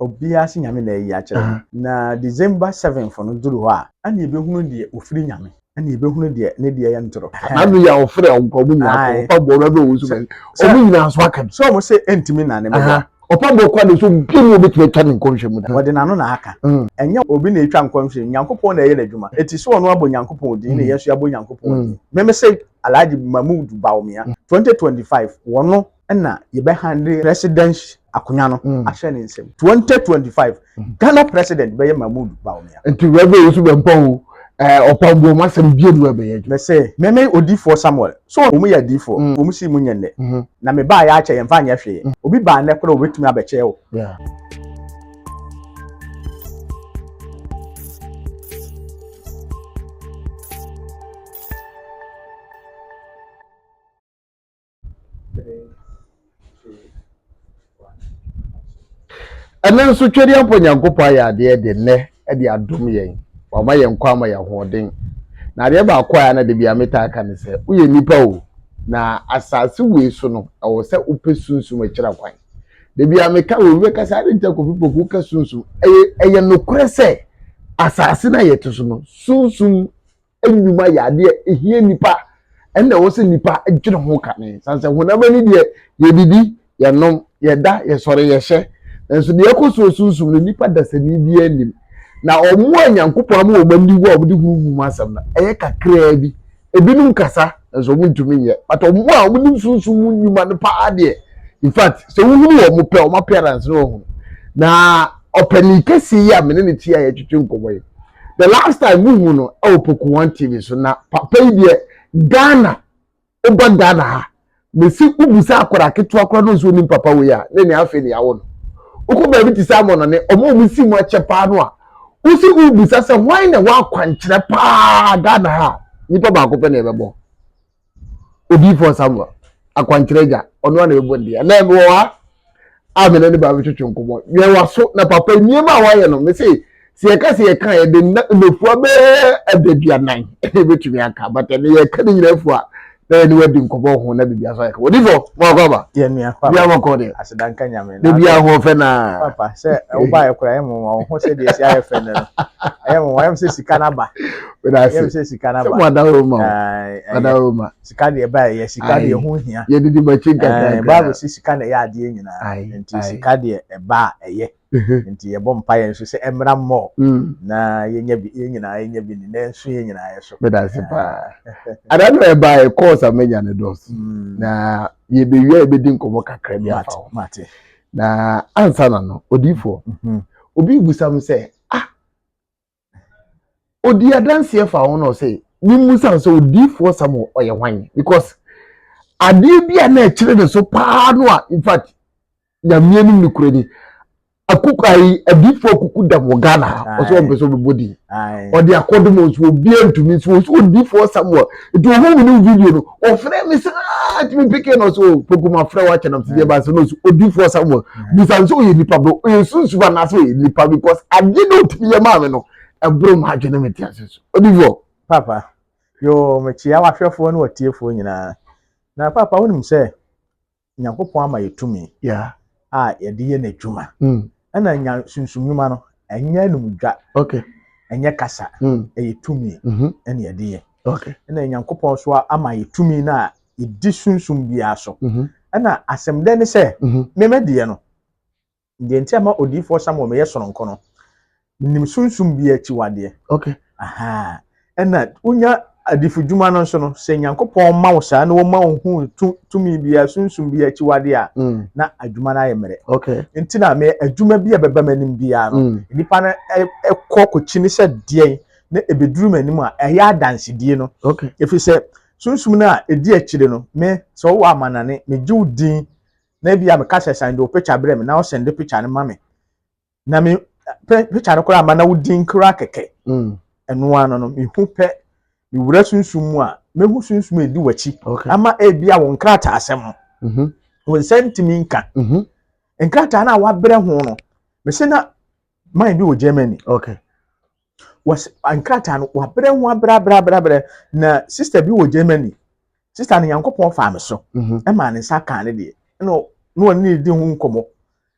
obia si nyame na yi akere na December 7th no duru ho a ani ebehunu de ofiri nyame ani ebehunu de ne de ya ntoro na no ya ofiri onkobu nya ko bo be wo su omu nyina so aka so mo se entimi na ne mebo opa bo kwa de so bimu obetwe twa ne nkonhwe mu da wode na no na aka enya obi na etwa nkonhwe nyankopon na eye na adwuma eti so ono abo nyankopon din na yesu abo nyankopon din meme say Alhaji Mahmood Bawumia 2025 wono na ye be handle president akonya no ahye ne nsem 2025 Ghana president be Mahmood Bawumia enti webe osu be mpo opambo masem biedu webe ye me say meme odifo Samuel so omu ya difo omu si mu nyenne na me ba ya ache ye mfa nya hwe obi ba ne kro obetumi abeche wo yeah Anan so twedi ampo nyankopɔ ya de ne de adom yen wa ma yen kwa ma ya hoden na de ba kwa ya na de bia meta aka ne se uye nipa o na asase we so no awo se upesunsu akira kwan de bia meka we we kasa de nta kofi poku ka sunsu eye no kure se asase na yeto so no sunsu enwuma ya de ehie nipa enne wo se nipa adwene ho ka ne sanse honamani de ye didi ye nom ye da ye sore ye hye enso de ekoso sunsun ne nipa dasani bi anim na omo anyankopɔ am obandi wo obudi huhu masam na eye kakra bi ebinum kasa enso mo ntumi ye but omo a obudi sunsun mu nyuma ne pa de in fact so huhu wo mo pe o ma parents no ho na opani kesi ya mene ne tia ya twetwe nkoboy the last time huhu no e opoku 1 TV so na papa yi de Ghana oba Ghana ha mesi ubusa akora ketu akora no so ni papa we ya ne afi ne yawo no uko ba bi ti Simon ne omo musi mu ache pa no a usi ubusa se why na wa kwankyere pa Ghana ha nipa ba ko pe na ebebo odi for Samuel akwankyere ja ono na ebo ndi na ebe wa amene ne ba bi twetwe nkomo ye waso na papa niema wa ye no me say se ka ye de nefua be ebeduanan ebetumi aka but ne ye ka de nyirafu a na ni wadi nkobo ho na bibia so aka wodi fo mo akoba ye nua papa bia mo ko de asedanka nyame na bia ho fe na papa se oba ye kura ye mo ho se de si aye fe no aye mo wa se sika na ba ye se sika na ba mo adawo ma sika de ba ye sika de ho hia ye didi ba chinka ba se sika na ye ade nyina enti sika de ba eye nti ye bom pa ye nso se emra mo na ye nya bi ye nyina ye nya bi ni na nso ye nyina ye so bedase pa adano e ba e course amenya ne dos na ye be wi e be din komo kakra bi afa mate na ansa na no odifo obi busam se odi adanse fa ho no se ni musa so odifo samo oye hwan because ade bia na e kire ne so pa no a in fact nyamie ni kurani akukai adifo kuku da mo Ghana o so mpeso body o de akodum so obi antumi so odifo Samuel it wo hu ni video no o frɛ me se timi peke no so pokuma frɛ wa chenam se ba so no odifo Samuel bisan so ye nipa bro o sunsu ba na so ye nipa because ade no timi ye ma me no ebro ma adwene meti ase so odifo papa yo me chia wa hwefo no watiefo nyina na papa wonim se Nyankopɔn ama yetumi yeah ye de ye na dwuma ana nya sunsunyuma no enya numdwa okay enya kasa yetumi ene ye de ye okay ana Nyankopɔn so ama yetumi na yedi sunsum bia so ana asemde ne se meme de ye no de ntia ma odifo Samuel me ye soronko no nim sunsum bia chiwade okay aha ana unya adifudwuma no so no se Nyankopɔn ma wo saa na wo ma wo hu tumi bia sunsum bia chiwade a na adwuma na yemere okay nti na me adwuma bia beba manim bia no nipa na ekɔ se de na ebeduru manim a eya adansedie no okay efi se sunsum na edi akire no me so wo amanane me giu din na bia me ka send do picture bre me na wo send picture ne ma me na me picture no kora amana wo din kra keke eno ano no me hu pe me wura sunsum mu a me hu sunsum edi wachi ama bia wo nkrata asem wo sentimi nka nkrata na wa bre ho no me se na man bi wo Germany okay was nkrata no wa bre ho abra na sister bi wo Germany sister no Nyankopɔn fa me so e ma ne nsa kan ne de no ni di hu nkomo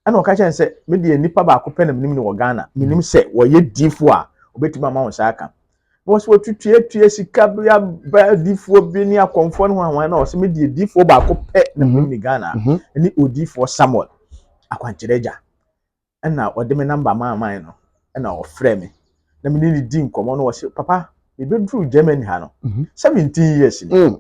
ana o ka kyerɛ sɛ me de nipa ba akopɛ na menim ne wɔ Ghana menim sɛ wɔyɛ difo a obetuma ma wɔn saka no so tutuetue sika bia ba difo bi ne akonfo no ho na o se me de difo ba akopɛ na menim ne Ghana ni odifo Samuel akwankyerɛgya ana ɔde me number ma no ana ɔfrɛ me na me ni di nkomo no wɔ se papa me be dru Germany ha no 17 years ni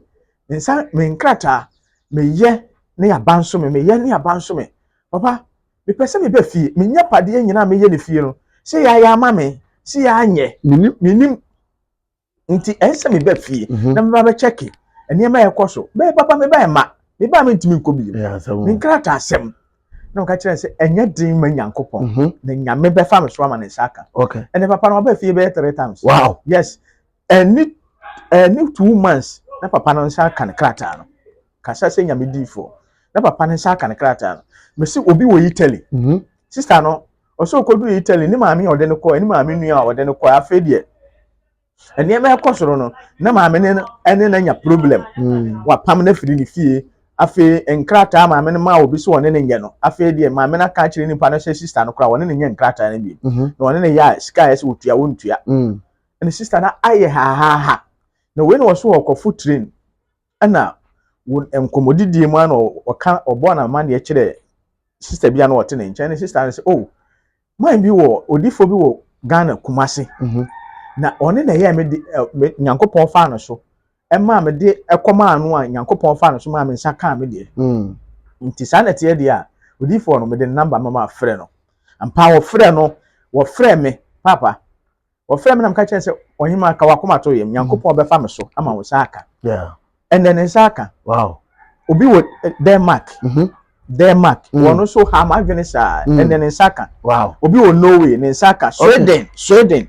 nsa me nkrata me ye ne yabanso me ye ne yabanso me papa me pese me be fie me nya pade nyina me ye ne fie no se ya ama me se ya anye minim nti ense me be fie na me ba check ene ma ekoso be papa me ba ma me ba me ntimi nko bi me nkrata asem na ka kire se enye din ma Nyankopon na nyame be fa me so ama ne saka okay ene papa no ba fie be 3 times wow yes any 2 months na papa no nsa kan krata no kasa se nyame difo na papa no nsa kan krata no me se obi wo Italy sister no oso kodu Italy ni maami ode ne ko ni maami nua ode ne ko afa die ene ma ekosoro no na maami ne ene na nya problem wa pam na firi ni fie afa enkrata maami ne ma obi so one ne nye no afa die maami na ka kire ni pa no sister no kra one ne nye enkrata na bi na one ne ya sky yes wotua wontua ene sister na aye ha na we no wo so okofu train ana enkomodidie mu ana oka obo na ma ne kire sister bia na wote ne nche sister na say oh man bi wo odifo bi wo Ghana Kumasi na one na ye me Nyankopon fa no so e ma me de ekoma anu a Nyankopon fa no so ma me nsa ka me de nti sa na tie de a odifo no me de number mama frɛ no ampa wo frɛ no wo frɛ me papa wo frɛ me na me ka kyerɛ sɛ ohima ka wakoma to yem Nyankopon be fa me so ama wo sa aka yeah and then nsa aka wow obi wo Denmark wono so ha ma dwene sa and then nsaka wow obi wo Norway ne nsaka Sweden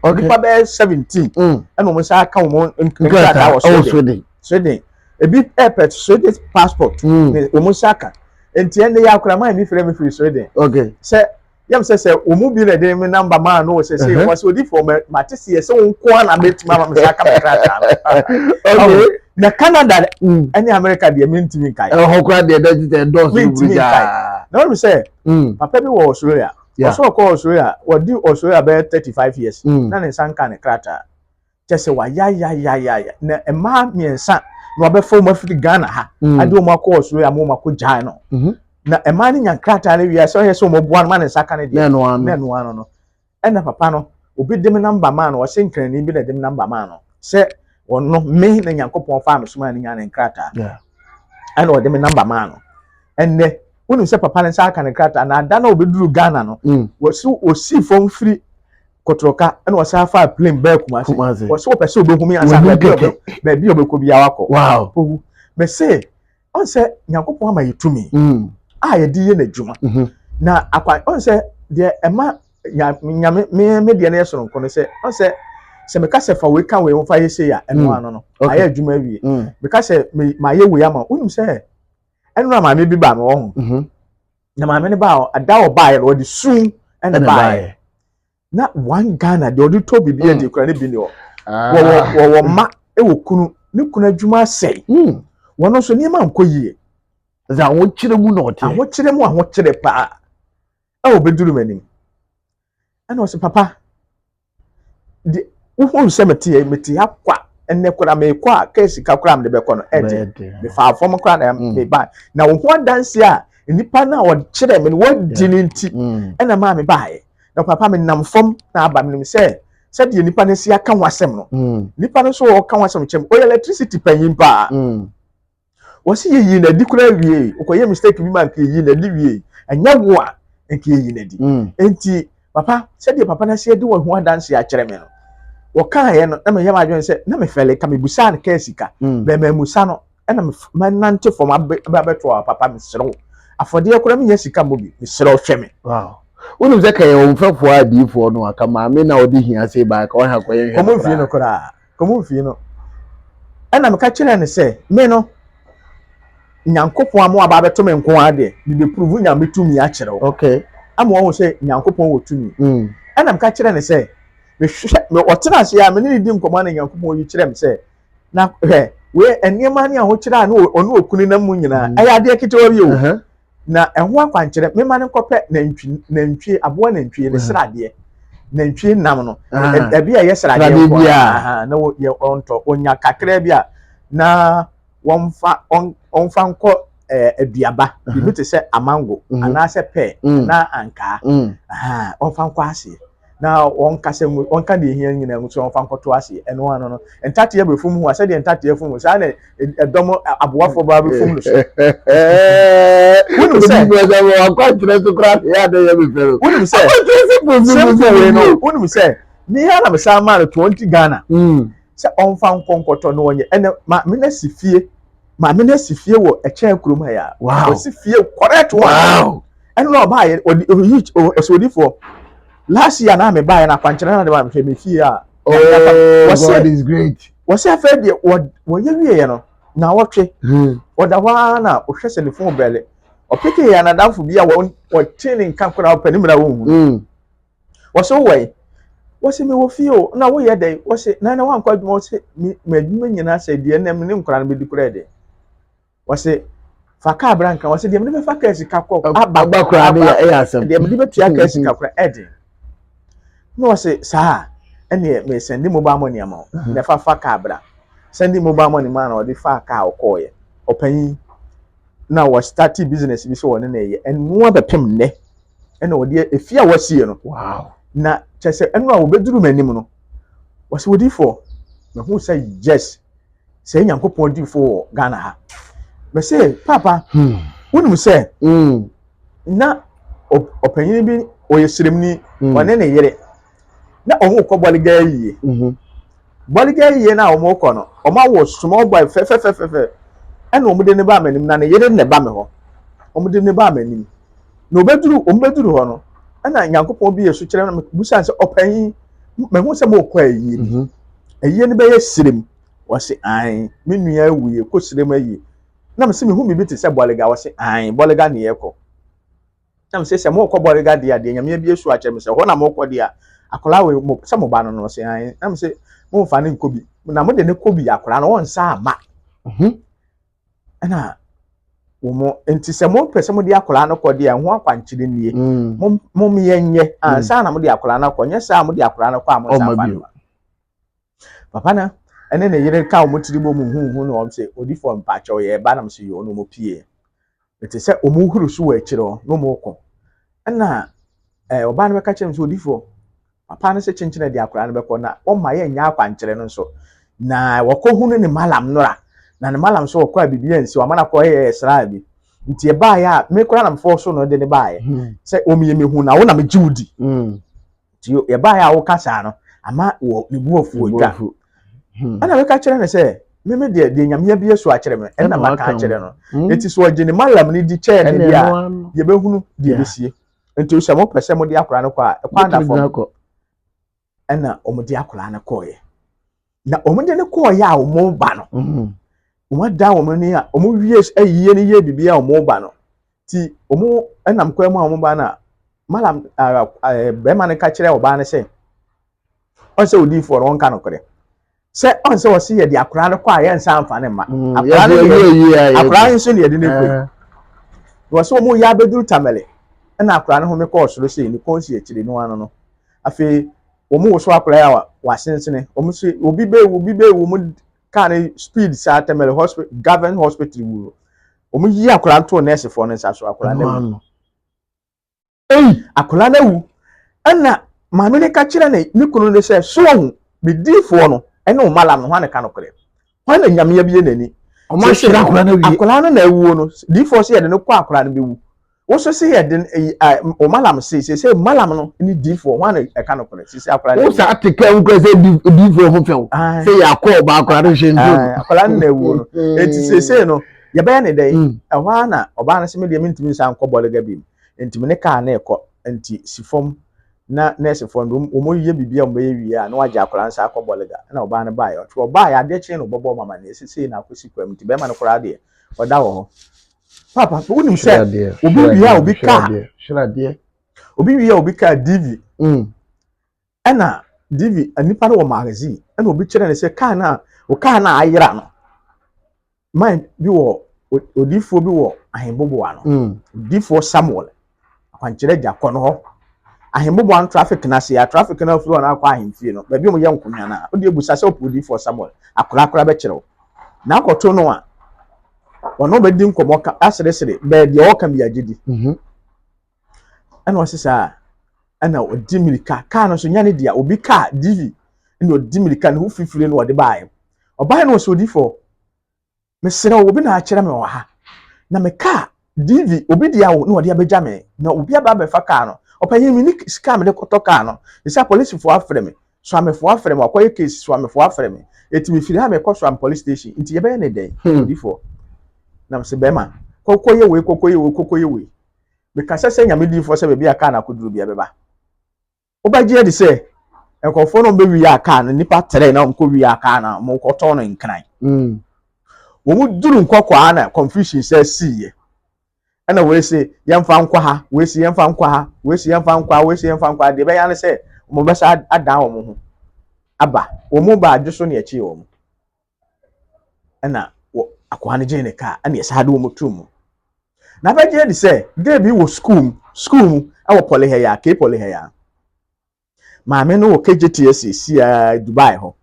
nipa be 17 and wo nsaka wo nkrata wo Sweden ebi airport Sweden passport ne wo nsaka enti ende ya akura ma mi frɛ me free Sweden okay se yam se wo mu bi na de me number ma no se wo se odi for ma te se wo nko na betima ma nsaka nkrata okay na Canada any America de mentimi kai hokra de de dos buja na we say papa bi wo Australia so ko Australia wo di Australia be 35 years na ne sanka ne krata chese wa ya na ema miensa na obefo mo afiti Ghana ha ade o mako Australia mo mako jai no na ema ne nya krata ne wi so so mo boa ma ne sanka ne de na no ano no na papa no obi de me number man no wo senkrani bi na de me number man no se ono me na Nyankopon fa me so ma ne nya ne krata yeah ana o de me number man no enne wonu se papa ne sa aka ne krata na ada na obeduru Ghana no wo si osi fom free kotroka ana wo sa fa plane back Kumasi wo so pese obehumi ansa ba bi obekọ bia wakọ wow me say on se Nyankopon ama yetumi a ye di ye na djuma na akwa on se de ema nyame me de na yeso nko no se on se me ka se fa we kan we mo fa ye se ya eno ano no aye adwuma wie me ka se ma ye we ama unum se eno na ma me bi ba me wo ho na ma me ne ba ada wo ba ye no de sun ene ba ye na one Ghana de odi to bibi e de kura ne bi ne wo ma e wo kunu ne kunu adwuma sei wono so ne ma nko yie za wo kire mu na ote wo kire mu a wo kire pa e wo beduru manim ana wo se papa de wo se meti akwa enne kura me kwa kesi ka kura me de be kono ede me fa fom kura na me ba na wo ho danse a nipa na wo kire me wo dini nti ena ma me ba ye na papa me nam fom na aba me se de nipa ne si aka wasem no nipa no so wo ka wasem chem o electricity panyin pa wo si yi na di kura wie okoye mistake bi man ka yi na di wie anya wo a enke yi na di enti papa de papa na si de wo ho danse a kire me no wo kan ye no na me yam adwen se na me fele ka me busa na ka sika be me musa no na me nante fom abeto papa me sero afode akura me nya sika mo bi me sero hwe me wow wonu ze ka ye wo mfafo adifo no aka ma me na odi hia se ba ka o ha ko ye komo fie no kora komo fie no na me ka kire ne se me no Nyankopon amo aba beto me nko ade bi be prove nyame tumi a kire wo okay amo wo se Nyankopon wo tumi na me ka kire ne se me otena se ya me ni di nkomo na Nyankopon yi kire me se na we eniema ne a ho kire a no onu okuni na mu nyina aya ade kete wa bi o na ɛho akwankyerɛ mema ne nkɔpɛ nantwie aboa nantwie ne srade nantwie nam no ebi a yɛ srade ko na yɛ ɔntɔ onya kakra bi a na wɔmfa nkɔ aduaba bi te sɛ amango anaasɛ pɛ na ankaa ɔmfa nkɔ ase na wɔnka de ehia nyina nso ɔmfa nkɔto ase ɛno ano no ntate yɛ befum ho asɛ de ntate yɛ fum ho saa na ɛdɔm aboafo ba befum no so wonu sɛ akwankyerɛ so kra ya de yɛ befero wonu sɛ wonu sɛ me ya na me sa ma 20 Ghana sɛ ɔmfa nkɔnkɔtɔ no wɔnyɛ ɛna ma me na si fie wɔ ɛkyɛn kurom ha ya o si fie correct one ɛno na ɔba yɛ ɔsodifo last year na me buy na kwankyerɛ na de ma me fie a God is great wɔsɛ afɛ de wɔyɛ wie no na wɔtwe ɔda hɔ na ɔhwɛ sɛ ne phone bɛlɛ ɔpeke ya na danfo bi a wɔte ne nka kora ɔpɛ ne mra wɔhu wɔsɛ wɔsɛ me wɔ fie o na wɔyɛ dɛ wɔsɛ na wankɔ adwuma wɔsɛ me adwuma nyina sɛ deɛ na me ne nkora no bɛdi kora de wɔsɛ fa ka branka wɔsɛ deɛ me ne fa ka sika kɔ aba kora de ɛyɛ asɛm deɛ me de betua ka sika kora ɛde no wɔsɛ saa ɛne me send mobile money ama na fa ka bra send mobile money ma na ɔde fa ka ɔkɔɔ ɔpanyin na wɔ start business bi so wɔ ne na ɛyɛ ɛno abɛpem nnɛ ɛna ɔde efie a wɔsie no na kyerɛ ɛno a wɔbɛduru m'anim no wɔsɛ wodifo na hu sɛ yes sɛ Nyankopɔn difo wɔ Ghana ha mɛsɛ papa wonum sɛ na ɔpanyin bi ɔyɛ siremni ɔne ne yere na ɔmo kɔ bɔliga yie bɔliga yie na ɔmo kɔ no ɔmo awɔ small boy fɛfɛfɛfɛ ɛna ɔmo de ne ba m'anim na ne yere ne ba me hɔ ɔmo de ne ba m'anim na ɔmo bɛduru hɔ no ɛna Nyankopɔn bi yɛ so kyerɛ na busa sɛ ɔpanyin mehu sɛ mo kɔ ayie ayie ne bɛyɛ sirem wɔse an me nua awuye kɔ sirem ayie na me sɛ mehu bibi te sɛ bɔliga wɔse an bɔliga ne yɛ kɔ na me sɛ mo kɔ bɔliga de ade nyame bi esu akyɛ me sɛ hɔ na mo kɔ de a akola we mo sɛ mo ba no no sɛ an na me sɛ mo mfa ne nkobi na mo de ne kobi akola no wɔn sa ama ɛna wo enti sɛ mo pɛ sɛ mo de akola no kɔ de a ho akwankyere nie mo yenye ansa na mo de akola no kɔ nyɛ sa mo de akola no kɔ a mo sa fa no papa na ɛne ne yere ka mo tiri bo mu hu no sɛ odifo mpakyɛw yɛ ba na mo sɛ yo no mo pie enti sɛ o mo huru so wɔ akyire no mo kɔ ɛna ɔba no bɛka kyerɛ mo sɛ odifo papa no sɛ kyenkyene de akola no bɛkɔ na ɔma yɛ nya akwankyere no nso na wɔkɔ hu ne malam nora na ne malam so wɔkɔ a bibia nsi wa mana kɔ yɛ sra bi nti e baa ya me kora na mfo so no de ne baa sɛ omiye me hu na wo na me jiwudi nti e baa ya wo kasa no ama wo ne buofu odwa ana me ka kyerɛ ne sɛ me de nyamea bi so akyerɛ me ɛna maka akyerɛ no eti so ɔgye ne malam ne di kyɛ ne bia ye behunu de besie nti sɛ mo pɛsɛ mo de akora no kɔ a e kwa ndafo ɛna ɔmo de akora no kɔ ye na ɔmo de ne kɔ ye a ɔmo ba no ɔmo da ɔmo ni a ɔmo wie ayiye ne ye bibia ɔmo ba no ti ɔmo ɛnam kwa mu a ɔmo ba na malam bɛma ne ka kyerɛ ɔba ne sɛ ɔsɛ odifo no nka no kore sɛ ɔnsɛ wɔsi yɛ de akora no kɔ a yɛ nsa amfa ne ma akora nso ne yɛ de ne kɔ wɔsɛ ɔmo ya beduru tamale ɛna akora no ho me kɔ ɔsoro sɛ ni konsi akyire no ano no afei ɔmo wo so akora ya wasensene ɔmo sɛ obi be mo kan speed sa tamale hospital government hospital wu ɔmo yi akora to nurse for no nsa so akora na akora na wu ɛna maame ne ka kyerɛ ne kunu ne sɛ so hu me difo no ɛne o malam no hwane ka no kore hwane nyamea bi nani ɔmo ahyira akora na wi akora no na wu no difo so yɛ de ne kɔ akora no be wu wo so se yɛ de o malam se malam no ni difo hwane ka no kore se akora wo sa atika nkɔ sɛ difo ho fɛw sɛ yɛ akɔ ba akora no hwe ndu akora no na wu no eti se no yɛ bɛyɛ ne dɛ ɛhɔ na ɔba no se me de mentimi nsa nkɔ bɔlega bi ntimi ne ka na ɛkɔ nti sifom na nurse for omo ye bibia omo ye wi a na waje akora nsa akɔ bɔlega na ɔba no ba yɛ ɔtwe ɔba yɛ ade kyen no bɔbɔ mama ne sisi na akosi kwam nti bɛma no kora de ɔda wɔ hɔ papa wonim sɛ obi wi a obi ka shirade obi wi a obi ka DV ɛna DV anipa no wɔ magazine ɛna obi kyerɛ ne sɛ ka na o ka na ayera no man bi wɔ odifo bi wo ahembobo ano odifo Samuel akwankyere gya kɔ no ho ahembobo an traffic na se ya traffic na flow na akɔ ahemfie no ba bi mo yɛ nkonwa na odi ebusa sɛ odifo Samuel akora bɛ kyerɛw na akɔto no a ono be di nkomo ka asere be de o ka bi agidi ana osisa ana odi milika ka no so nyane dia obi ka divi na odi milika no fifire no ode bae obae no so odifo mesere obi na akyere me wa ha na me ka divi obi dia wo na ode abegya me na obi aba be fa ka no opanyin mi ni sika me de koto ka no isa police fo afre me so amefo afre me akoye case so amefo afre me etimi firi ha me ko so am police station nti ye be ne den odifo na mse bema kokoye we because say nyame di fo se be aka na koduru bia beba obagie di se enkofo no be wi aka na nipa tere na mko wi aka na mo koto no nkran wo mu duru nkokwa na confusion say siye ana we se yemfa nkwa ha we se yemfa nkwa ha we se yemfa nkwa de be ya ne se mo be sa adan wo mo ho aba wo mu ba adwo ne echi wo mo ana akwani je ne ka ana yesa do mo tum na ba je di say dey bi wo school awo pole he ya ke pole he ya maame no wo KGTS si Dubai ho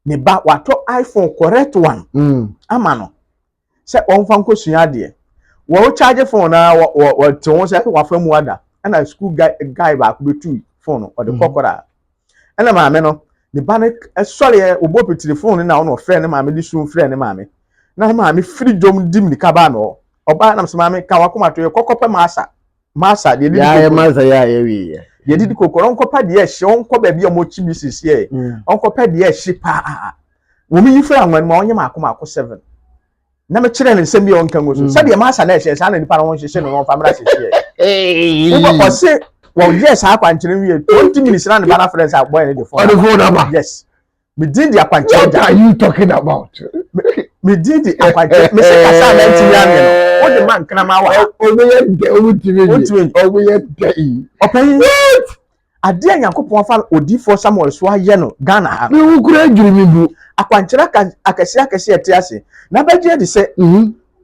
ne ba wato iPhone correct one ama no se on fa nko sua de wo charge phone na wo to se wa fa mu ada ana school guy ba ko betu phone o de kokora ana maame no ne ba ne sorry obo petiri phone na ono frɛ ne maame di sun frɛ ne maame na maame free dom dim ni ka ba no oba na maame ka wakoma to kokopa masa de ya masa ya wi ye didi kokoro nkopa de ehye onko ba bia mo chi bisisi e onkopa de ehye pa wo mi yifra anwan ma onye makoma akọ 7 na me kire ne nsem bi onka ngoso se de masa na ehye sa na nipa na won hye no famra hye wo ko se wo yes akwankire wi 20 minutes na ne bana friends boy ne the phone yes me did the akwankire. What are you talking about? Me did the akwankire me se kasa na ntimi ame no o de man kana ma wa oye de oye de open ade Nyankopon fa odifo Samuel so aye no Ghana ha me wukura adwiri mi bu akwankire akese ete ase na baje de se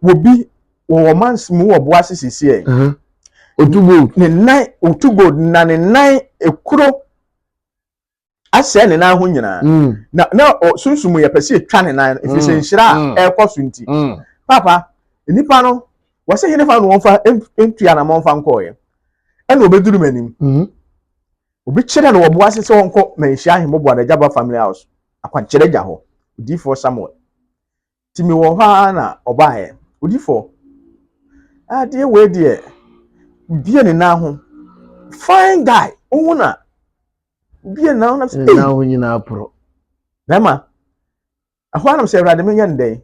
wo bi wo mans mu wo boa sisi e otugo ne nine otugo na ne nine ekuro ase ne na ho nyina na sunsumu ye pese etwa ne nine efise nhira ekoso nti papa nipa no wase hene fa no wonfa entua na monfa nkoye ena obeduru manim obi kire na wo boa sese wonko manhia ahembo da Jaba family house akwankire gya ho odifo Samuel timi wo ha na obae odifo ade we de bie ne na ho fine guy ohuna bie na ho na ho nyina pro bema ahwa na se awrade menye ndey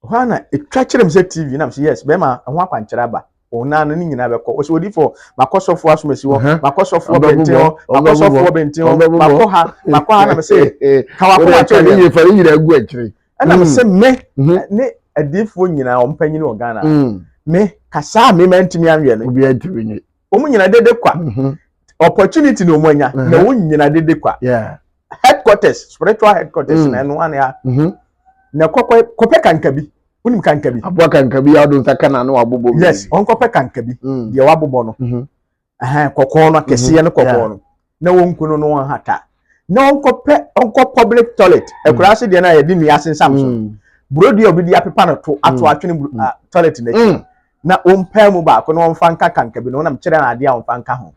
ahwa na etwa kire mse TV na mse yes bema ahwa akwankire aba ona no nyina beko o se odifo makosofo asomasi wo makosofo bentio makoha na mse kawakoma to ye fa nyina agu akire ana mse me ne adifo nyina ompanyi ne Ghana me kasa me mantimi anwe no obi antimi ni omu nyina dede kwa opportunity no mwanya na wo nyina dede kwa headquarters spiritual headquarters na no ane ya na kope kankabi unim kankabi abwa kankabi ya do nsaka na no abobo yes on kope kankabi de wabobo no kokon no kese ne kokon no na wonkunu no hata na onko public toilet ekurase de na ye di ni asensam so brodi obi di apepa no to ato atwene toilet na ompa mu ba ko no onfa nka kankabi no na mkire na ade a onfa nka ho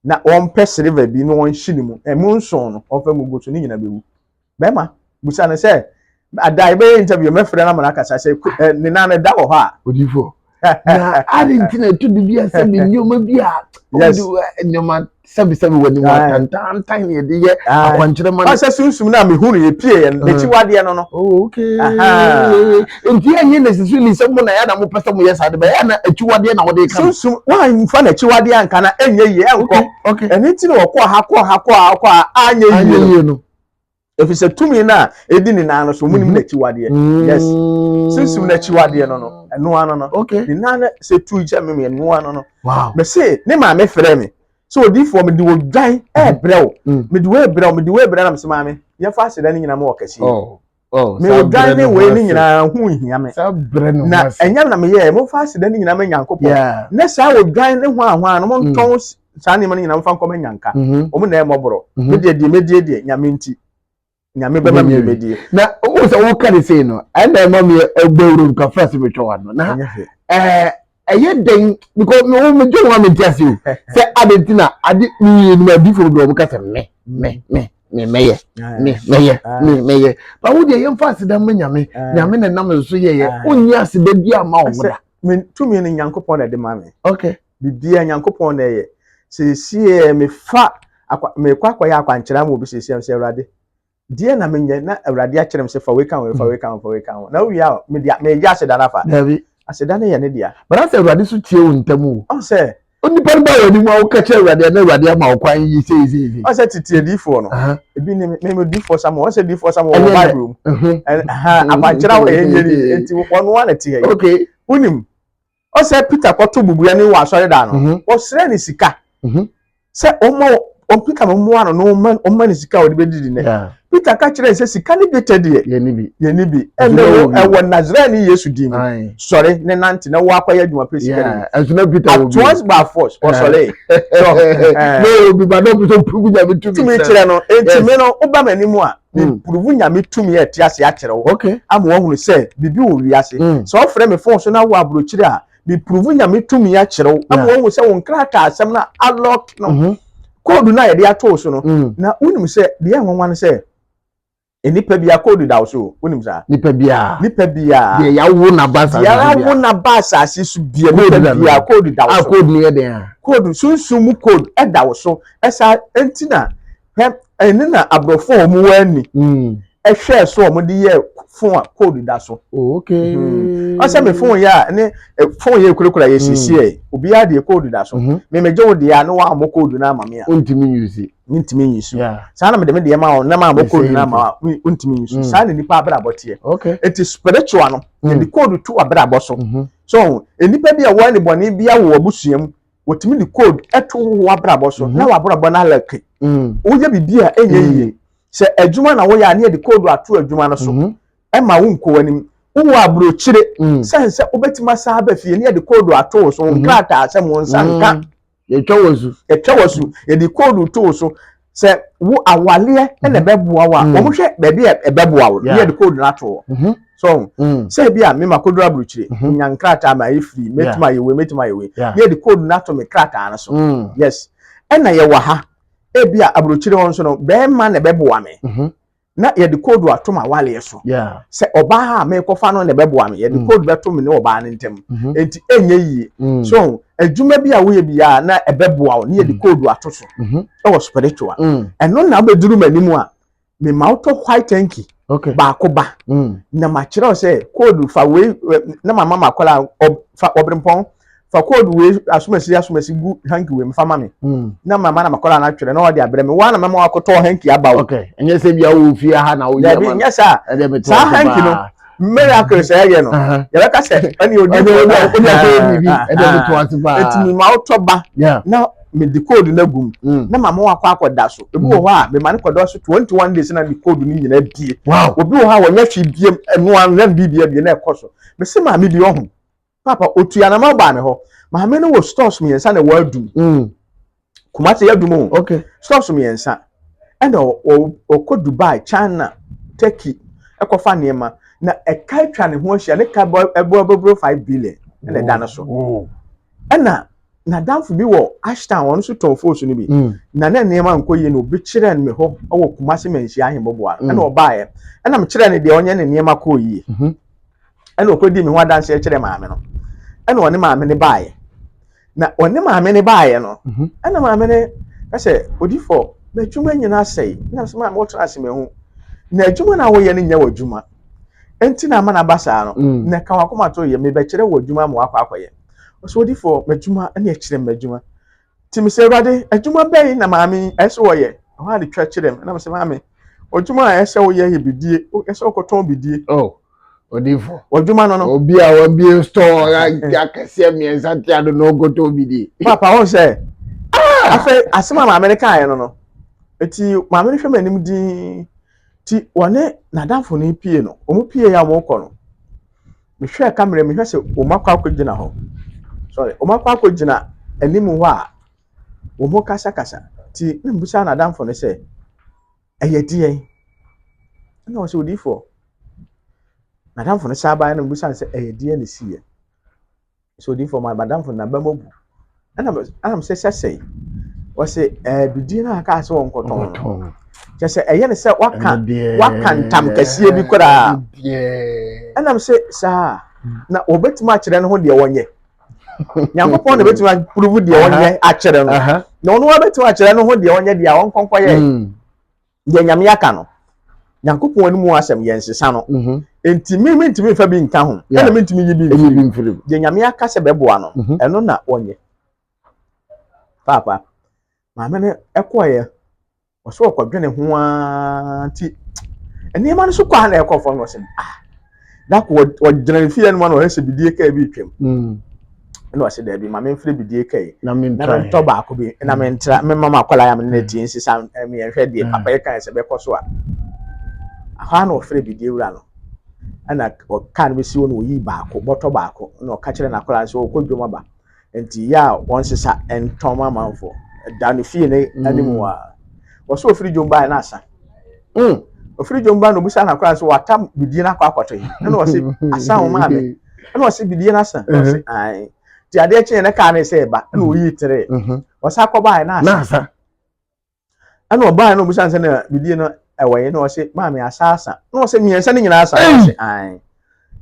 na ompe silver bi no onhini mu emu nson no onfa mu goto ni nyina bewu bema busa ne se adai be interview me frɛ na mana kasa se ne na da ho ha odifo na arintina to bibia se bi nyoma bia nyoma sabi wani wa tan ye de ye akwankire man asa sunsum na me hunu ye pie ye ne chiwade no no okay enti enye necessarily se mo na ya na mo pesa mo yes ade ba ya na chiwade na wo de kan sunsum wa mfa na chiwade anka na enye ye enko eni ti no wo ha anye ye no efise tumi na edi ni na no so munim na chiwade yes sunsum na chiwade no eno ano no okay ni na se tu je me eno ano no wow me say ne ma me frɛ me so odifo me di wo dwan brew me di we brew na me se ma me ye fa aseda ni nyina mo okasi oh me odwan ne we ni nyina hu hia me sabre no na enya na me ye mo fa aseda ni nyina me nyankopon na sa odwan ne ho ahwa no mo nton sa ne mo nyina mo fa nkoma nyanka o mo na e moboro me de nyame nti nyame be ma me medie na o se wo ka de sei no na ma me egbewuru ka first me twa no na eye den because me jo wa me tiase o se adentina ade ni ma bi fo do mo ka se me meye ba wo de yem fast da ma nyame na nam so ye onyi aseda bi ama o moda me tumi ni nyankopon na de ma me okay bibia nyankopon na ye se me fa me kwa ya akwankyera ma obi se Awurade die na menye na Awurade a kyerem se fa we kan na wi a me ya aseda na fa aseda na ye ne dia bara se Awurade so tie wo ntamu o se onipa ba wani mu a wo ka kye Awurade na Awurade ama wo kwan yi sei o se titi difo no ebi ni me difo samo o se difo samo o Bible akwankyera wo ye nyeri enti wono wa na tie okay unim o se Peter kwato bubuya ni wa asore da no o sere ni sika se o Peter mo ano no man ni sika o de bedidi ne Peter ka kire se sika ni betede ye ni bi e wo Nazarene Yesu dim sorry ne nante na wo akwaya adwuma pe sika ni asuna Peter wo twice by force o sorry no bi ba do so pugu nya tumi kire no enti me no oba manimu a prove nya metumi e tiase a kire wo okay am wo hunu se bibi wo wiase so o frɛ me phone so na wo abro kire a bi prove nya metumi a kire wo am wo hunu se wo nkrata asɛm na unlock no code na ye de ato so no na unim se de enwanwan se enipa bia code da so unim sa nipa bia de yawo na basa yawo na basa asisu bia nipa bia code da so code ni e den code sunsumu code e da so esa entina eni na abrofo omu wani e hwe so omu de ye phone a code da so okay o se me phone ya ne phone ye kurekura ye sisi obi ya de code da so me meje wo de ya no wa mo code na ama me a untimi use sa na me de ma o na ma mo code na ma untimi use sa na nipa abra bote okay it is spiritual no the code to abra boso so enipa bi a wo ne bone bi a wo abusuam wotimi the code eto wo abra boso na wa abra bona lake wo ye bibia enye se adwuma na wo ya na the code ato adwuma no so e ma wo nko wanim wo abro kire sense obetima sa ba fie ne the code ato so nkrata asem won sanka ye twa wasu ye the code to so se wo awale na beboa wa wo hwe ba bi e beboa wo ye the code na to so se bia me makodura abro kire nyankrata ma e free metima ye we ye the code na to me krata na so yes na ye wa ha e bia abro kire won so no be ma na beboa me na ye de code ato ma wale so se oba ha me kofa no ne beboa me ye de code beto me ne oba ne ntem enti enye yi so adwuma bi a wo ye bia na ebeboa wo ne ye de code ato so e was spiritual eno na abeduru manimu a me ma auto white tanki ba ko ba na ma kire o se code fa we na mama makola fa obrempon fa code we asumasi gu hanki we mfa mame na mama na makola na twere na o de abre me wa na mama akoto hanki aba wo enye se bia wo fi ha na wo ya nya sa hanki no miracle say ye no ya ka se ani odi etimi ma otoba na me the code na gum na mama wa akoda so ebi wo ha me ma ne kodo so 21 days na the code ni nyina bie obi wo ha wo nya hwe bie eno an ran bibia bie na ekoso me se ma me bi ohun papa otua na ma ba me ho ma me no wo stores me yensa na wa dum kumate ya dum stores me yensa and o Dubai China Turkey ekofa niema na ekai twa ne ho ahia ne ka ebo 5 billion na da no so na danfo bi wo Ashton won so ton force ni bi na niema nkoye no bi kire ne me ho wo kumase manhia ahemboboa na obae na me kire ne de onye ne niema ko yi na okodi me ho adanse kire maame no na one maame ne baaye na one maame ne baaye no na maame ne ka se odifo na adwuma nyina sei na so maame wo tra ase me ho na adwuma na wo ye ne nya wadwuma enti na ama na basa no na ka wakoma to ye me be kire wadwuma ma akwaye so odifo madwuma na kire madwuma ti me se Awurade adwuma bɛyi na maame ɛso wo ye ho ade twa kire na me se maame odwuma a ɛsɛ wo ye bidie ɛsɛ okoton bidie odifo odwuma no obi a wabie store ya kase miensa tia do no goto bidie papa won say afa asema maame ne kan no eti maame ne hwe manim din ti one nadamfo no pie no omo pie ya mo kɔ no me hwɛ camera me hwɛ sɛ omo akɔ gina hɔ sorry omo akɔ gina anim hɔ a omo kasa ti na mbusa nadamfo no sɛ ɛyɛ die na ɔsɛ odifo nadamfo no saba na mbusa sɛ ɛyɛ die ne sie so odifo madamfo na ba mobu anam sɛ sɛ ɔsɛ bidie na aka sɛ wɔnkɔtɔn kyɛ ɛyɛ ne sɛ waka ntam kɛseɛ bi koraa anam sɛ saa na obetuma akyerɛ no ho deɛ wɔnyɛ nyankopɔn na betuma prove deɛ wɔnyɛ akyerɛ no na ɔno obetuma akyerɛ no ho deɛ wɔnyɛ deɛ wɔnkɔnkɔyɛ deɛ nyame aka no nyankopɔn anim asɛm yɛ nsesa no ntimi ntimi fa bi nka ho ɛna ntimi yi bi mfiri deɛ nyame aka sɛ bɛboa no ɛno na wɔnyɛ papa maame ne ɛkɔyɛ ɔso ɔkɔdwene ho anti nneɛma no so kɔ na ɛkɔ fam no sɛ da ko ɔgyina fie no ma no ɔhɛ bidie ka bi twam na ɔsɛ da bi maame mfiri bidie ka yi na mentɔ baako bi na mentra me mama akwala ya me na tie nsisa me yɛhwɛ die papa yɛ kan sɛ bɛkɔ so a aha na ɔfiri bidie wura no ana ɔka no bɛsi wɔ no oyi baako bɔtɔ baako na ɔka kyerɛ na akwala sɛ ɔkɔ dwom aba nti ya wɔn sisa entɔma amanfo da no fie ne anim wa wɔso ofiri dwomba na asa ofiri dwomba no busa na akwala sɛ watam bidie na akɔtɔ yi na ɔsɛ asa ho ma me na ɔsɛ bidie na asa ɔsɛ ai ti ade kyen ne ka na sɛ ba na oyi tere ɔsa akɔba na asa ana ɔba na obusa sɛ na bidie no ɛwɔ na ɔsɛ ma me asa na ɔsɛ miensa ne nyina asa ɔsɛ ai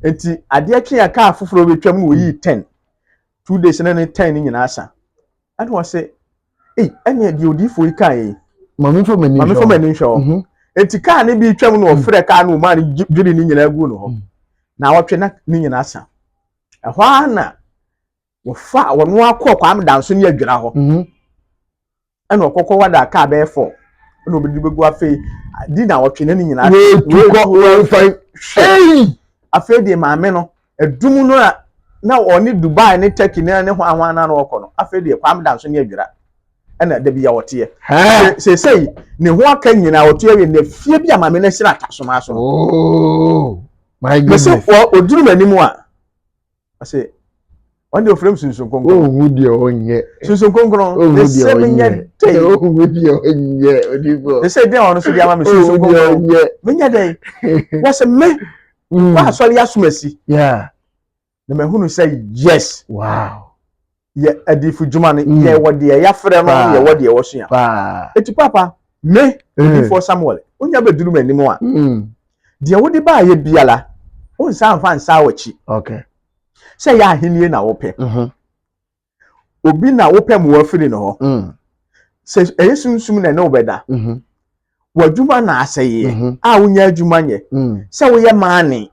enti ade kyen ka afoforo betwam oyi 10 2 days na ne 10 ni nyina asa ana ɔsɛ ɛne de odifo yi kan yi mami fo mani nhwɛ enti kan ne bi twam no ɔfrɛ kan no ma ne dwiri ni nyina gu no hɔ na wɔtwe na ni nyina asa ɛhɔ ana wɔfa wɔno akɔ kwam danso ne adwira hɔ ɛna ɔkɔkɔ wada ka bɛɛfo ɛna obedi begu afei di na wɔtwe na ni nyina asa afei de maame no edum no na ɔne Dubai ne Turkey ne ho ahwana na ɔkɔ no afei de kwam danso ne adwira ɛna da bi ya wɔte sei ne ho aka nyina wɔte awie na fie bi amame na sira tasoma so my goodness oduru manimu a ase on the frame sunsun konkon hu de onye sunsun konkon de se menya dey hu de onye odifo de se dey on so dia ma me sunsun konkon menya dey was me wa so ya sumasi yeah na me hunu say yes wow ye adifu juma ne ye wode ya frɛ no ye wode wo so ya eti papa me before Samuel onya beduru manimu a de wode ba ye biala on san fa nsa wachi okay say ya ahenie na wopɛ obi na wopɛ mo afiri no ho say eyesunsum na ne obeda wadwuma na aseye a wonya adwuma nye say wo ye maane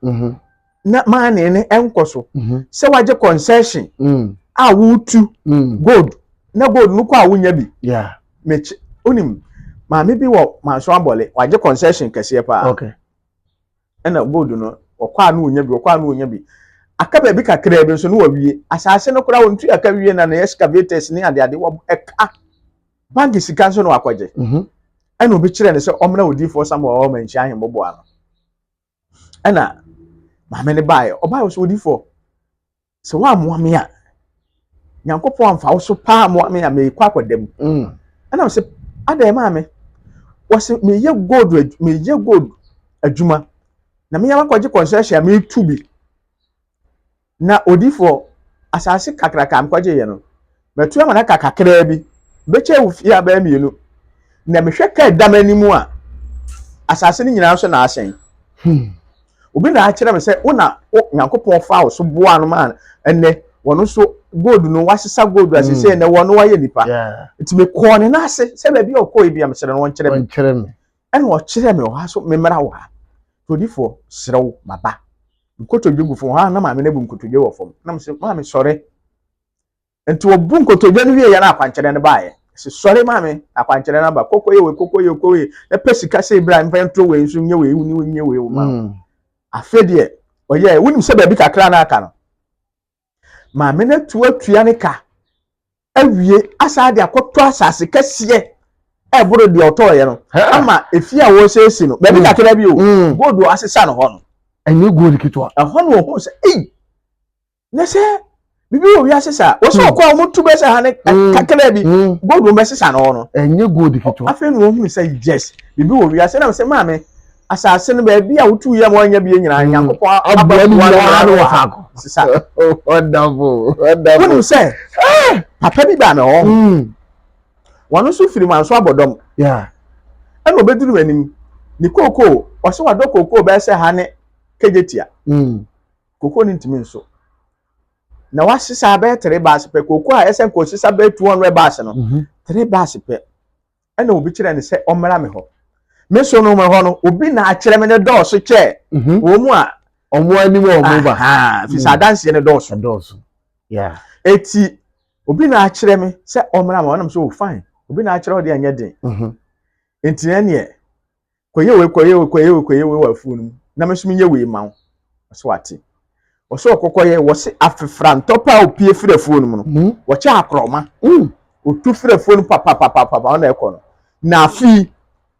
na maane ne enkoso say waje concession a wutu gold na gold no kwa wonya bi yeah mechi onim maame bi wo manso abole waje concession kese pa okay na gold no okwa na wonya bi akaba bi kakra bi so no wawie asase no kora wontu aka wie na excavators ni ade wo eka bank sika so no akwaje ana obi kire ne se omna odifo Samuel o manchi ahen bobo ano ana maame ne bae obae so odifo se wa moame a nyankopon amfa wo so pa moame a me kwa akwadam ana se ada maame wo se me ye gold adwuma na me ya makwaje concession me tubi na odifo asase kakraka amkwaje ye no metu amana kakakra bi beche ufia ba mienu na mehwe ka damanimu a asase ni nyina so na asen obi na akire me se una nyankopon fa wo so boa no man enne wono so gold no wasesa gold asese ne wono waye nipa enti me ko ne na ase se ba bi okọ ibi am sere no wonkyere me ene wo kyere me wo so me mra wo ha odifo serew baba nkotodwe gufo ha na maame na bu nkotodwe wo fom na me maame sore enti wo bu nkotodwe no wie ya na akwankyere ne baaye se sore maame akwankyere na ba kokoye na pesika se Ibrahim fa ntro we nso nye we uni nye we wo ma afedie oye wonim se ba bi kakra na aka no maame na tuatua ne ka awie asa de akoto asase kese boro de otoye no ama efi a wo sesi no be kakra bi o gold o asesa no ho no enye gold kitwa ho no ho se na se bibi o wi asesa wo so kwa mo tu be se ha ne kakra bi gold o be sesa no ho no enye gold kitwa afi no hu se yes bibi o wi ase na se ma me asase no ba bia wo tu ye mo anya bi nyina Nyankopon abani wa fako sesa wonderful wonu se papa bi ba me ho wonu so firi man so abodom yeah eno beduru anim ni koko o se wado koko be se ha ne kejetia koko ni ntimi nso na wasisa be 3 bass pe koko a esen ko sisa be 200 bass no 3 bass pe ena obi kire ne se omra me ho me so no me ho no obi na akire me ne do so che wo mu a omo ani mo omo ba fi sa dance ne do so yeah eti obi na akire me se omra me wonam so fine obi na akire o de anya den enti na ne koye we wa funu na me so me ye we ma so ate o so kokoye wo se afefra ntopa opie fira funu mu no wo cha akroma o tu fira funu papa na ekọ no na afi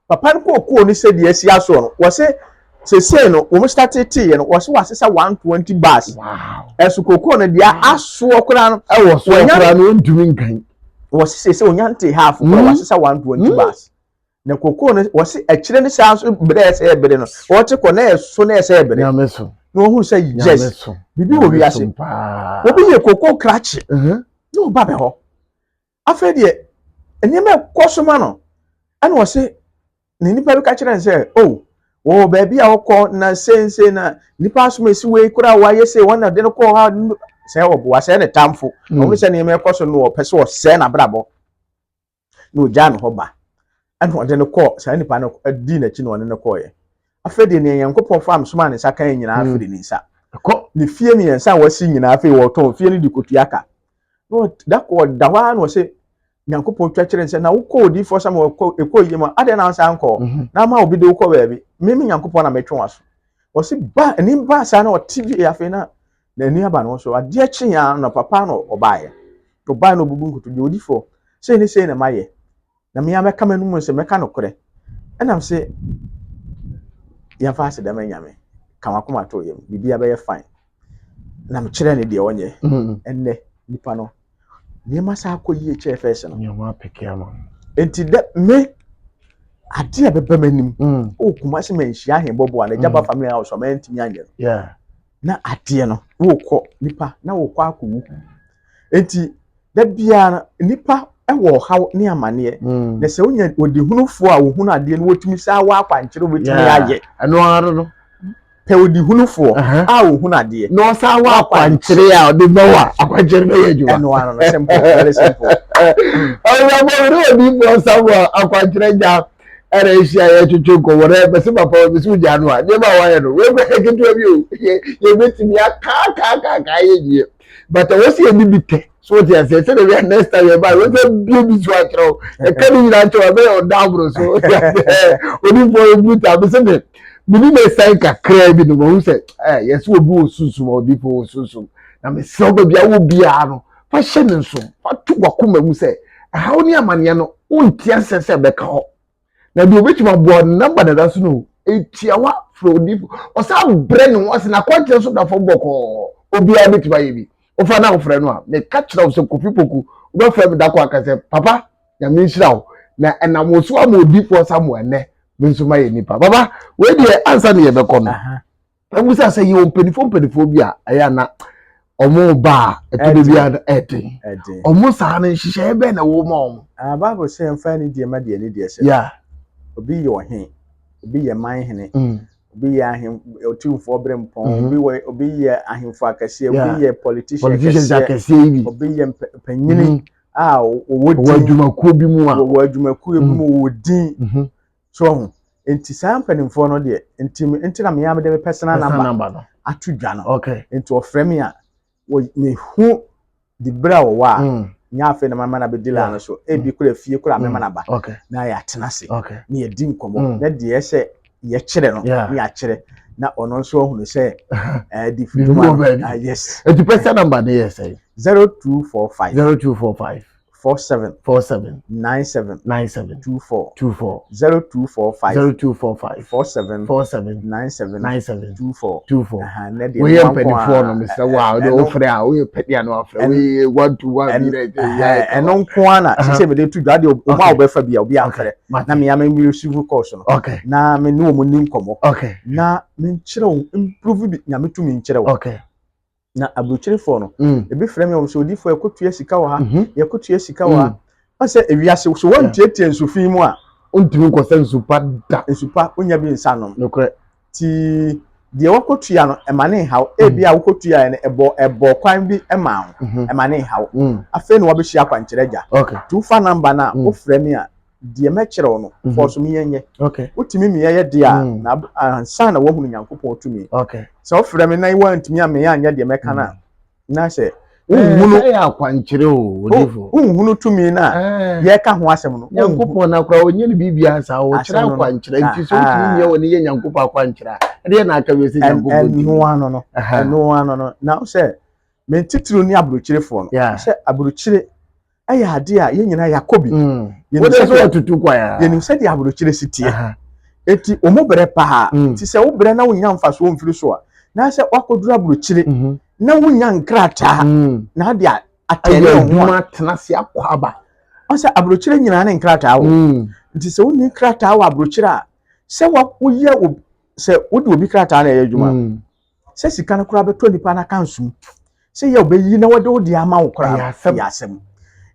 papa nko ko ni se de asi aso no wo se se no wo start tea no wo se wasesa 120 bars wow esu koko no dia aso okra no e wo so okra no ndumi nkan wo se onyante half ko wasesa 120 bars na koko no wo se akire ni sa so bre se ebre no wo te ko na eso na ese ebre na meso no hu se yes bibi wo wiase obi ye koko krachi no ba be ho afa de enema kosoma no ana wo se ni nipa bi ka kire nse wo baby a wokọ na sense na nipa asomesi we kura wa yese wona de no ko ha se obo se ne tamfo o se ne me koso no pese o se na brabo no jan ho ba ana de no ko se nipa no di na chi no ne ko ye afede ne Nyankopon fam soma ne saka nyina afede ni sa ko ne fie mi yensa wasi nyina afi wo ton fie ni dikotuaka no da ko da wa no se Nyankopon twakire nse na wokọ odi for sam ekọ yema ade na ansa anko na ma obi de wokọ baabi mimi Nyankopon na metwe waso o se ba ni ba sa na o tv afi na ni aba no so ade achi ya na papa no obaye to ba no bubu nkutu de odi for se na maye na me ameka manu mu se meka no kore enam se ya fa se da manyame kamakoma to yem bibia be ye fine na me kire ne de wonye enne nipa no ni masa akoyie che first no nyoma pekiama enti de me ade abeba manim o kuma se manhia hembobo ana jaba family house o man timi anye yeah na ade no wo kọ nipa na wo kọ akowu enti da bia nipa ewo haw ne amane na se onya odi hunufo a wo hunu ade no wotumi sa wa akwankyere wotumi aye eno aro no pe odi hunufo a wo hunu ade no sa wa akwankyere a odi bawa akwankyere be yeju eno aro no simple very simple ayo mo odi bo sa wa akwankyere ja era isia ya chuchu ko wore be se papa be su ja no a de ba wa ye no we be ketu bi o ye betimi aka ye but I was here bibite so what you say the next time you buy we be so atro e can you not to be on down so only for buta be say me ni say kakra bi no mo say yes we bu osusu o di po osusu na me so ba bia wo bia no fa hye ne nso fa tu gwakoma mu say how ni amane no unti ansese be ka ho na bi obetima bo number da so no etiawa fro di o sa bre no o se na kwante so da fo boko obi a betima ye bi o fa na o frɛ no a me ka kyerɛ o se kofi poku o be frɛ me da ko akase papa ya me nhyira o na enam so am odi fo samu ene me nso ma ye nipa baba we de answer ne ye be kɔ no amu sa say ye ompenifo bi a aya na omo ba etude bi a ete omo sa na nhihye be na wo ma omo bible say mfa ni die ma die ni die say yeah obi ye ohen obi ye man hene obi ye ahen otumfo brempon obi ye ahenfo akase obi ye politician akase bi obi ye panyini a wadwumakuo bi mu a wadwumakuo bi mu wodin so enti saa mpanimfo no de enti na me ya me de personal number no atudwa no okay enti ofrɛ me a me hu di bra wo wa nya afi na mama na be dila no so e bi kura fie kura mama na ba na ya tena se na ye di nkomo na de ye se ye kyere no na ya kyere na ono nso ohunu se di freedom yes enti person number dey say 0245 47 47 97 97 24 24 0245 0245 47 47 97 97 24 24 we am penny for no Mr. Wow the offer ah we pedi anu afre we 121 bi re eno nko ana se me dey to dwade o ma obefa bia obi afre na me ya me receive course no okay na me no mo ni nkomo okay na me nkyere wo improve bi na me tumi nkyere wo okay na abuchiri fo no ebi frɛ me o so odi fo ekotua sika wo ha yekotua sika wo ha o se ewiase so won tietie nsufin mu a ontimi nkosa nsupa da nsupa onya bi nsanom nokre ti de wakotua no emane haw ebi a wakotua ne ebo kwan bi ema wo emane haw afa ne wabehia akwankyerɛ gya okay tu fa number na o frɛ me a de me kyerɛ no for so me yenye okay utimi me ye de a na ansa na wahunu nyankopɔn otumi okay so frɛ me na iwa ntimi a me ya anya de meka na sɛ unhunu ya akwankyerɛ o odifo unhunu tumi na ye ka ho asɛm no nyankopɔn na kora onye ne bibia sa o kyerɛ akwankyerɛ nti so tumi nye woni ye nyankopɔn akwankyerɛ de na aka we se nyankopɔn no ano na sɛ me titiro ni aburukyerefo no sɛ aburukyere ayɛ ade a ye nyina yakobi wo de so tutu kwa ya ye nim sɛ de aburukyere sitie eti omo bere pa ti sɛ wo bere na wo nya mfaso wo mfiri so a na sɛ wakoduru aburukyere na wo nya nkrata na de atɛne ho atena se akwaba o sɛ aburukyere nyina ne nkrata wo nti sɛ wo ni nkrata wo aburukyere a sɛ wo ye sɛ wo de obi krata na yɛ adwuma sɛ sika no kora beto nipa na kansum sɛ ye obeyi na wo de wo de ama wo kora ya asɛm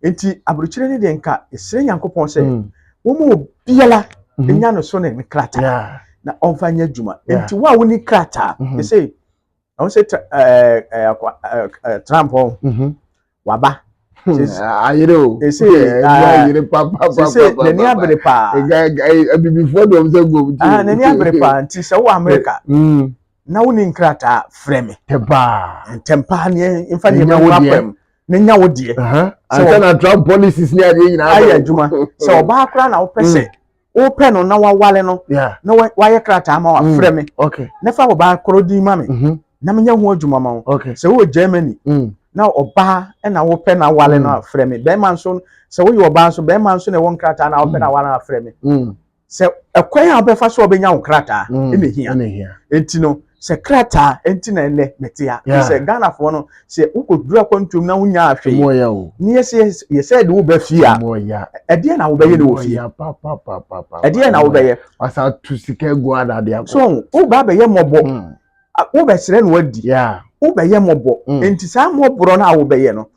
enti aburukyere ne de nka esere nyankopɔn sɛ wo mu obiala enya no so ne krata na onfa nya adwuma enti wo a wo ni krata sɛ I want to say Trump waba. Ayiro. They say ayiro papa. They say the near brepa. Before them say go. The near brepa. Nti say wo America. Na wo ni nkrata frɛ me. Tempa ne infa ne nya wo ne nya wo die. So na Trump policies ne ade nyina ayi adwuma. So oba akra na wo pese. Wo pɛ no na wa wale no. Na wa ye krata ma wa frɛ me. Okay. Na fa oba akro di ma me. Na menya ho adwuma ma wo se wo Germany na oba e na wo pɛ na wale na frɛ me be man so se wo ye oba so be man so na won krata na wo pɛ na wale na frɛ me se ekwan a obefa so obenya wo krata e ne hia enti no se krata enti na ne metia se Ghana fo no se ukodura kwantum na wonya ahwe ni ye se de wo ba fi a e de na wo be ye ne wo fi e de na wo be ye asa tu sika gu ada de so wo ba be ye mobo wo be sere no wadi wo be ye mobo enti sa moboro na wo be ye no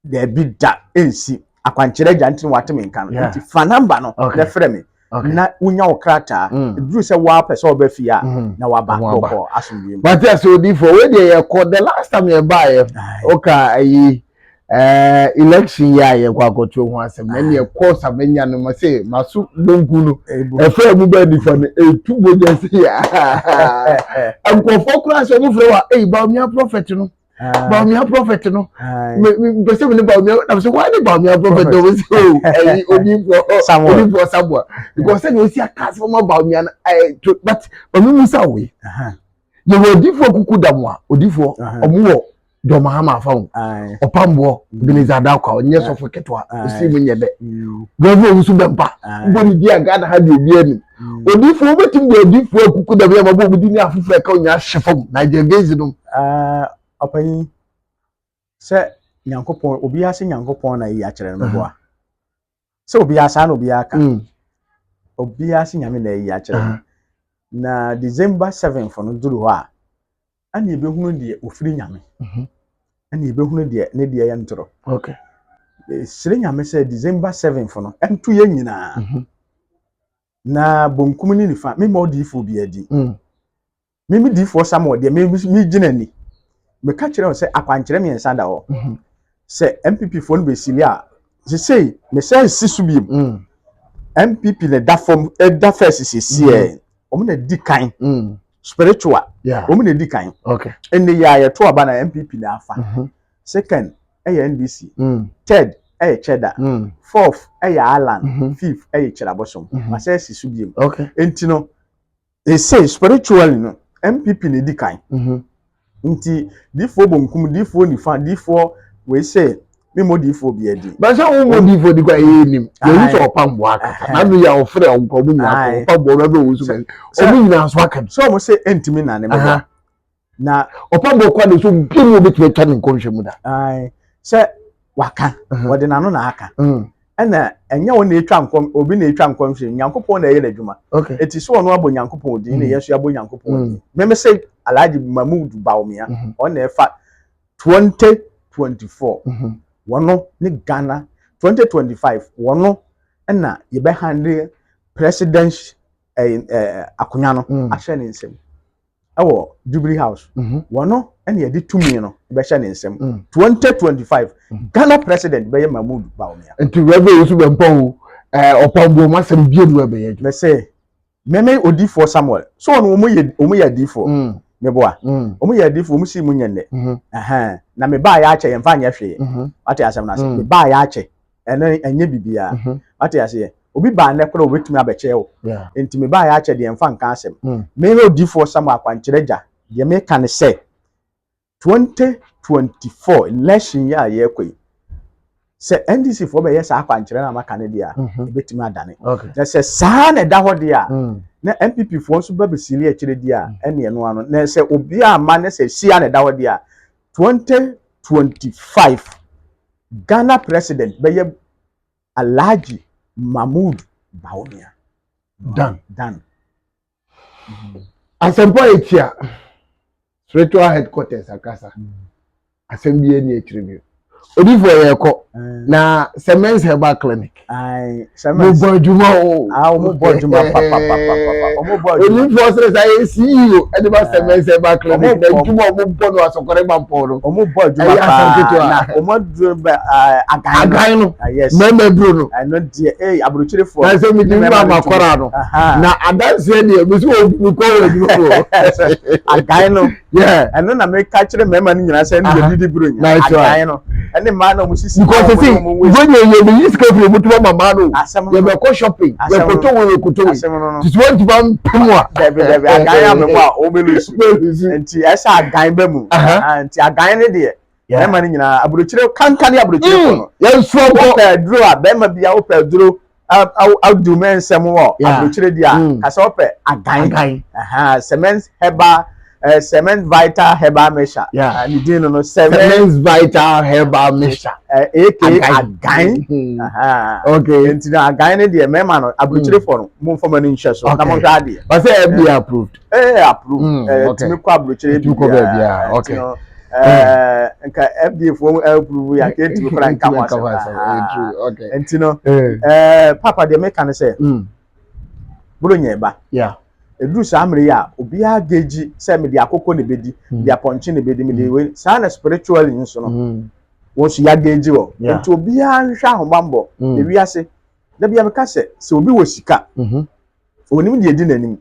da bi da ensi akwankyere gya ntini wateme nka no enti fa number no na frɛ me na wonya wo krata duru sɛ wa pɛ sɛ oba fi a na waba bɔkɔ asomdwe mu but as odi for we dey the last time you buy oka ayi election ya ye kwa kotu ho asem na ne course amenya no ma say masu bonku no e fa mu ba di fa no etu boja say ya ankofo kura so mu fre wa ba mi prophet no ba mi prophet no me pese me ba mi na so why ni ba mi prophet no say odi for Samuel because say no see akas for ba mi but ba mi musa we ye odi for kuku damwa odi for omuwo do mahama fa wo opambo binizada kwa onye sofo ketwa osi mu nyede gogo wusu bempa boni dia gada ha de obi ani odifo obetim de odifo akuku da bia mabo budi ni afufo ka onya hyefam na jegezi no apanyi se nyankopon obi ase nyankopon na yi akere no boa se obi asa na obi aka obi ase nyame na yi akere na December 7 for no duru ho a ani ebehunu de ofiri nyame ani ebehunu de ne de ya ntoro okay sire nyame se December 7 for no entu ye nyina na bonkum ni nifa me ma odifo bi adi me difo samo de me ginani me ka kire se akwankyere me nsa da ho se MPP fo no be sili a se sei me se sisu bi MPP le da form da first se omo na di kan spiritual omo na di kan okay enne ya ye to aba na MPP na afa second NDC third Cheddar fourth Alan fifth Chirabosom ma say sisu bi okay enti no they say spiritually no MPP na di kan nti difo bonkum difo nifa difo we say me modifo bi adi ba sha wo modifo di kwa enim ye so opambo aka na do ya ofre omu nya opambo na do wo so omu nyina so aka so mo say entimi na ne me na opambo kwa de so bi mo betu twa ne nkonhwe mu da ai se waka wode na no na aka ena enya wo na etwa nkom obi na etwa nkom hwe nyankopon na ye ladwuma eti so no abo nyankopon odi na yeso abo nyankopon odi me say Alhaji Mahmood Bawumia on na efa 2024 wono ni Ghana 2025 wono ena ye be handle president akonya no ahye ne nsem ewo Jubilee House wono ena ye di tumi no be hye ne nsem 2025 Ghana president be Mahmood Bawumia enti webe yusu be mpon opambo masem bienu webe ye me say meme odifo Samuel so no omo ye difo me boa omo ye difo omo si mu nyenne na me ba ya ache ye mfa anya hwe ate asem na se me ba ya ache enye bibia ate ase obi ba ne kro obetumi abeche wo enti me ba ya ache de mfa nka asem me odifo Samuel akwanchereja de me kan se 2024 election ya ye kwai se NDC for be yes akwankyere na maka ne dia ebetimi adane na se saa na da ho dia na MPP fo nso ba besili a kyere dia ene no ano na se obi ama na se sia na da ho dia 2025 Ghana president be ye Alhaji Mahmood Bawumia dan asempo etia spiritual headquarters akasa asembie eni ekyirebe odifo yeko na Semens Herbal Clinic Semens mo bojuma mo bojuma papa mo bojuma odifo sere say CEO e de ba Semens Herbal Clinic na juma mo bono asokore mampo no mo bojuma na mo agan no meme bro no no die abrochire fo na se mi di ma makora no na adanse de mi so obu ko odifo agan no yeah eno na me ka kire mema ni nyina se ndi didi bro nya agan no ene ma na mo sisi because see when you use cafe mutuwa mama no you be go shopping you go to we kuto we just want to ban pumwa debe agan ya me kwa o be lusu enti esa agan ba mu enti agan ne de mema ni nyina abrochire kankan ya abrochire ko no ye so bo pedro a bema bia o pedro au do men sem wo abrochire dia ka so pe agan Semens Herbal Cement Vital Herbal Mixture ni din no Semens Vital Herbal Mixture agan okay enti na agan ne de mema no abrochire for no mo foma ni nhwe so na mo hwa de but say FDA approved approved timi kwa abrochire bia okay nka FDA for approve ya ke timi kwa nka mo okay enti no papa de make can say bro nyeba eduru samre ya obi ageji se me de akoko ne bedi de aponche ne bedi me de we sana spiritually nso no wo so ya geji wo enti obi anhwa ahomambo e wiase da bia me ka se obi wo sika onim de edi nanim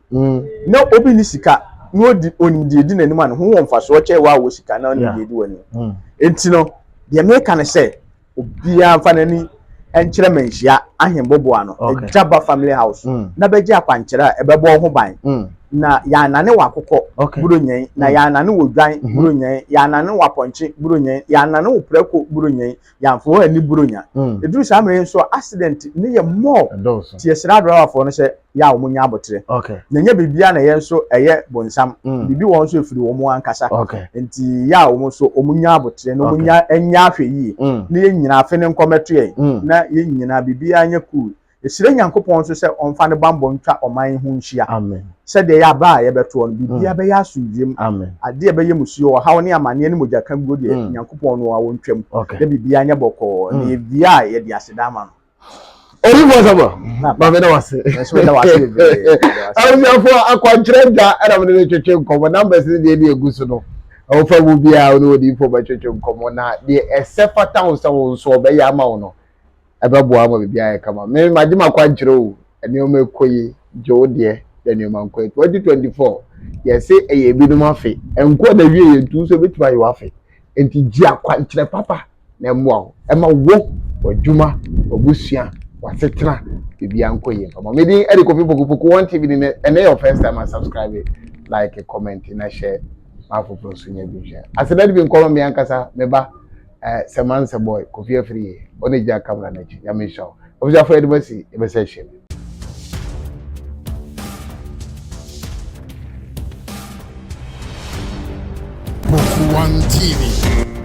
na obi ni sika no di onim de edi nanim an ho wo mfaso o che wa wo sika na onim de edi wani enti no de me ka ne se obi anfa nani enkyere menhia ahembobo ano ejaba family house na beji akwankyere ebebo ho ban na ya nane wakokọ buru nyen na ya nane wodwan buru nyen ya nane waponche buru nyen ya nane wopreko buru nyen ya mfo ani buru nya eduru samre nso accident ne ye more tie sra driver for no se ya omunya abotre na nya bibia na ye nso eye bonsam bibi won nso efiri wo mu ankasa enti ya wo nso omunya abotre na omunya enya ahwe yi na ye nyina afe ne nkometo ye na ye nyina bibia anya cool esire nyankopon nso se onfa ne bambo ntwa oman ho nhia amen se de ya ba ye beto on bibia be ya asundiem amen ade be ye musuo wo hawo ne amane ne mogya kan go de nyankopon no awo ntwam de bibia anya boko ne bia ye de asedama no ori bo sabo ba me na wase so da wase awu fo akwankyere da era me ne twetwe nkomo numbers ne de egusu no awu fa bu bia no odi fo ba twetwe nkomo na de esefata wo so so be ya ma wo no ebe ama bibia ya kama me majima kwankyere o ene o mekoyi jo de ene o mankoyi 2024 ye say eye binum afi enko na wie ye tu so betima ye afi enti ji akwankyere papa na emwa e ma wo wadwuma obusua wasetena bibia nkoyi kama me din ede kofi pokopoko one tv ni ene your first time subscribe like comment na share ma foforo so nya bi share asedade bi nko me ankasa me ba Semanse boy Kofi Afrie one gya camera na chi ya me show obja for edmasi e be se hye Boku One TV.